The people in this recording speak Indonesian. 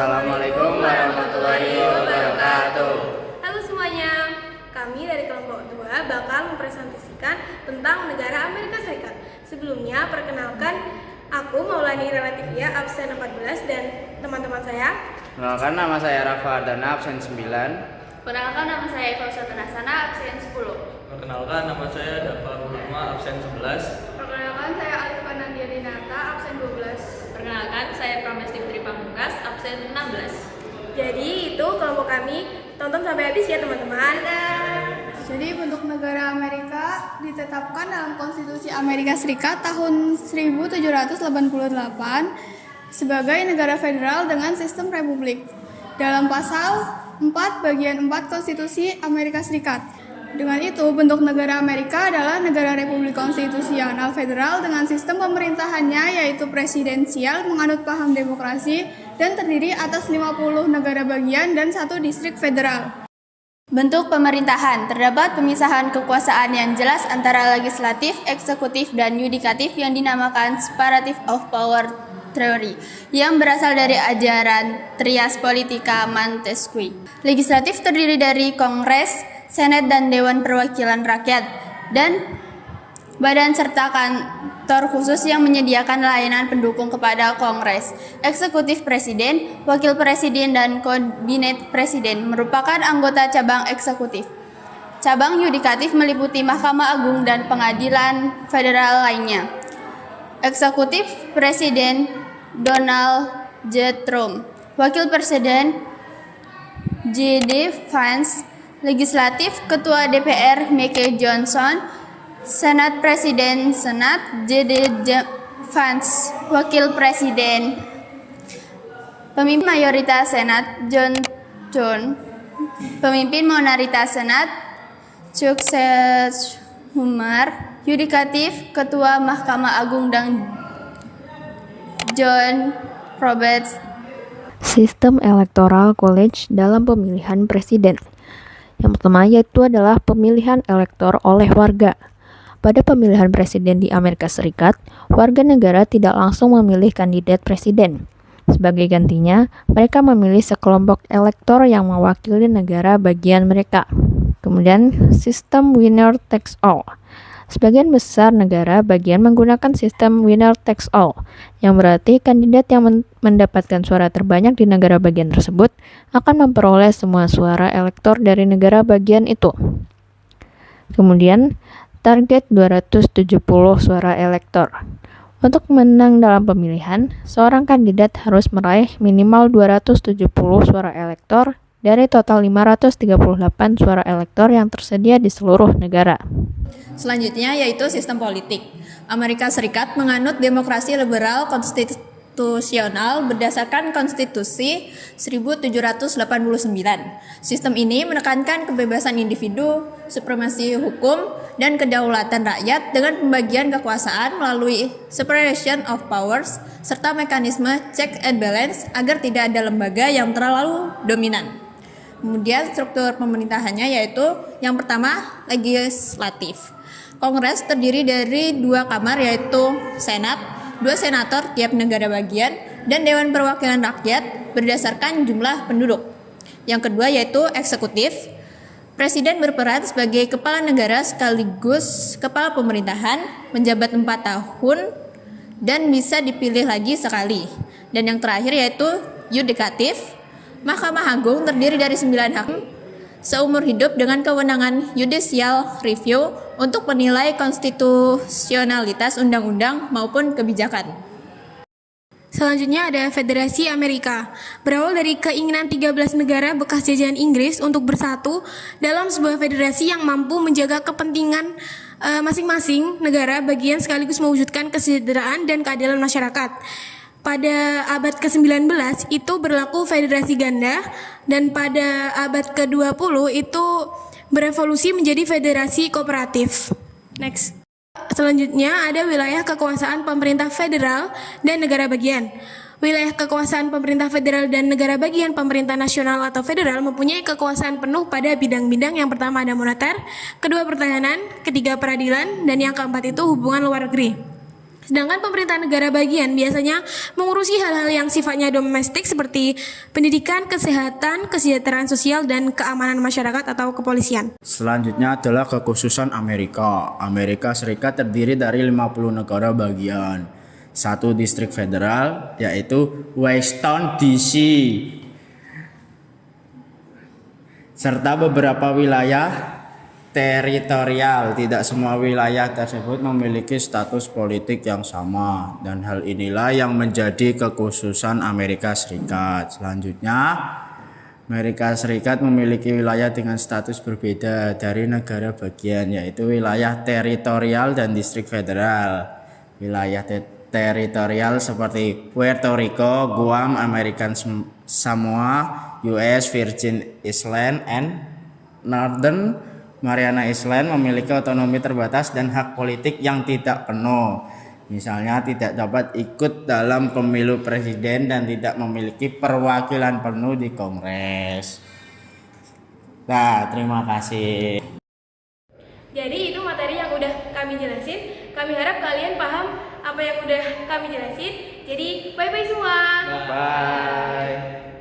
Assalamualaikum warahmatullahi wabarakatuh. Halo semuanya, kami dari kelompok 2 bakal mempresentasikan tentang negara Amerika Serikat. Sebelumnya, perkenalkan, aku Maulani Relativia, absen 14, dan teman-teman saya. Perkenalkan, nama saya Rafa Ardana, absen 9. Perkenalkan, nama saya Eva Sotanasana, absen 10. Perkenalkan, nama saya Dava Ulama, absen 11. Perkenalkan, saya Alifah Nadia Dinata, absen 12. Perkenalkan, saya Pramesti Putri Pamungkas, absen 16. Jadi itu kelompok kami, tonton sampai habis ya teman-teman. Jadi bentuk negara Amerika ditetapkan dalam Konstitusi Amerika Serikat tahun 1788 sebagai negara federal dengan sistem republik dalam pasal 4 bagian 4 Konstitusi Amerika Serikat. Dengan itu, bentuk negara Amerika adalah negara republik konstitusional federal dengan sistem pemerintahannya yaitu presidensial, menganut paham demokrasi, dan terdiri atas 50 negara bagian dan 1 distrik federal. Bentuk pemerintahan, terdapat pemisahan kekuasaan yang jelas antara legislatif, eksekutif, dan yudikatif yang dinamakan separative of power theory yang berasal dari ajaran Trias Politica Montesquieu. Legislatif terdiri dari Kongres, Senat, dan Dewan Perwakilan Rakyat, dan badan serta kantor khusus yang menyediakan layanan pendukung kepada Kongres. Eksekutif Presiden, Wakil Presiden, dan Kabinet Presiden merupakan anggota cabang eksekutif. Cabang yudikatif meliputi Mahkamah Agung dan pengadilan federal lainnya. Eksekutif Presiden Donald J. Trump, Wakil Presiden J.D. Vance, Legislatif Ketua DPR Mike Johnson, Senat Presiden Senat J.D. Vance, Wakil Presiden, Pemimpin Mayoritas Senat John Thune, Pemimpin Minoritas Senat Chuck Schumer, Yudikatif Ketua Mahkamah Agung dan John Roberts. Sistem Electoral College dalam pemilihan presiden. Yang pertama yaitu adalah pemilihan elektor oleh warga. Pada pemilihan presiden di Amerika Serikat, warga negara tidak langsung memilih kandidat presiden. Sebagai gantinya, mereka memilih sekelompok elektor yang mewakili negara bagian mereka. Kemudian, sistem winner takes all. Sebagian besar negara bagian menggunakan sistem winner takes all, yang berarti kandidat yang mendapatkan suara terbanyak di negara bagian tersebut akan memperoleh semua suara elektor dari negara bagian itu. Kemudian, target 270 suara elektor. Untuk menang dalam pemilihan, seorang kandidat harus meraih minimal 270 suara elektor dari total 538 suara elektor yang tersedia di seluruh negara. Selanjutnya yaitu sistem politik. Amerika Serikat menganut demokrasi liberal konstitusional berdasarkan Konstitusi 1789. Sistem ini menekankan kebebasan individu, supremasi hukum, dan kedaulatan rakyat dengan pembagian kekuasaan melalui separation of powers serta mekanisme check and balance agar tidak ada lembaga yang terlalu dominan. Kemudian struktur pemerintahannya yaitu yang pertama legislatif. Kongres terdiri dari 2 kamar yaitu Senat, 2 senator tiap negara bagian, dan Dewan Perwakilan Rakyat berdasarkan jumlah penduduk. Yang kedua yaitu eksekutif. Presiden berperan sebagai kepala negara sekaligus kepala pemerintahan, menjabat 4 tahun dan bisa dipilih lagi sekali. Dan yang terakhir yaitu yudikatif. Mahkamah Agung terdiri dari 9 hakim seumur hidup dengan kewenangan judicial review untuk menilai konstitusionalitas undang-undang maupun kebijakan. Selanjutnya ada Federasi Amerika. Berawal dari keinginan 13 negara bekas jajahan Inggris untuk bersatu dalam sebuah federasi yang mampu menjaga kepentingan masing-masing negara bagian sekaligus mewujudkan kesejahteraan dan keadilan masyarakat. Pada abad ke-19 itu berlaku federasi ganda, dan pada abad ke-20 itu berevolusi menjadi federasi kooperatif. Next. Selanjutnya ada wilayah kekuasaan pemerintah federal dan negara bagian. Wilayah kekuasaan pemerintah federal dan negara bagian pemerintah nasional atau federal mempunyai kekuasaan penuh pada bidang-bidang. Yang pertama ada moneter, kedua pertahanan, ketiga peradilan, dan yang keempat itu hubungan luar negeri. Sedangkan pemerintah negara bagian biasanya mengurusi hal-hal yang sifatnya domestik seperti pendidikan, kesehatan, kesejahteraan sosial, dan keamanan masyarakat atau kepolisian. Selanjutnya adalah kekhususan Amerika. Amerika Serikat terdiri dari 50 negara bagian. Satu distrik federal yaitu Washington DC. Serta beberapa wilayah teritorial. Tidak semua wilayah tersebut memiliki status politik yang sama, dan hal inilah yang menjadi kekhususan Amerika Serikat. Selanjutnya, Amerika Serikat memiliki wilayah dengan status berbeda dari negara bagian, yaitu wilayah teritorial dan distrik federal. Wilayah teritorial seperti Puerto Rico, Guam, American Samoa, US Virgin Islands, and Northern Mariana Islands memiliki otonomi terbatas dan hak politik yang tidak penuh. Misalnya tidak dapat ikut dalam pemilu presiden dan tidak memiliki perwakilan penuh di Kongres. Nah, terima kasih. Jadi itu materi yang udah kami jelasin. Kami harap kalian paham apa yang udah kami jelasin. Jadi bye-bye semua. Bye.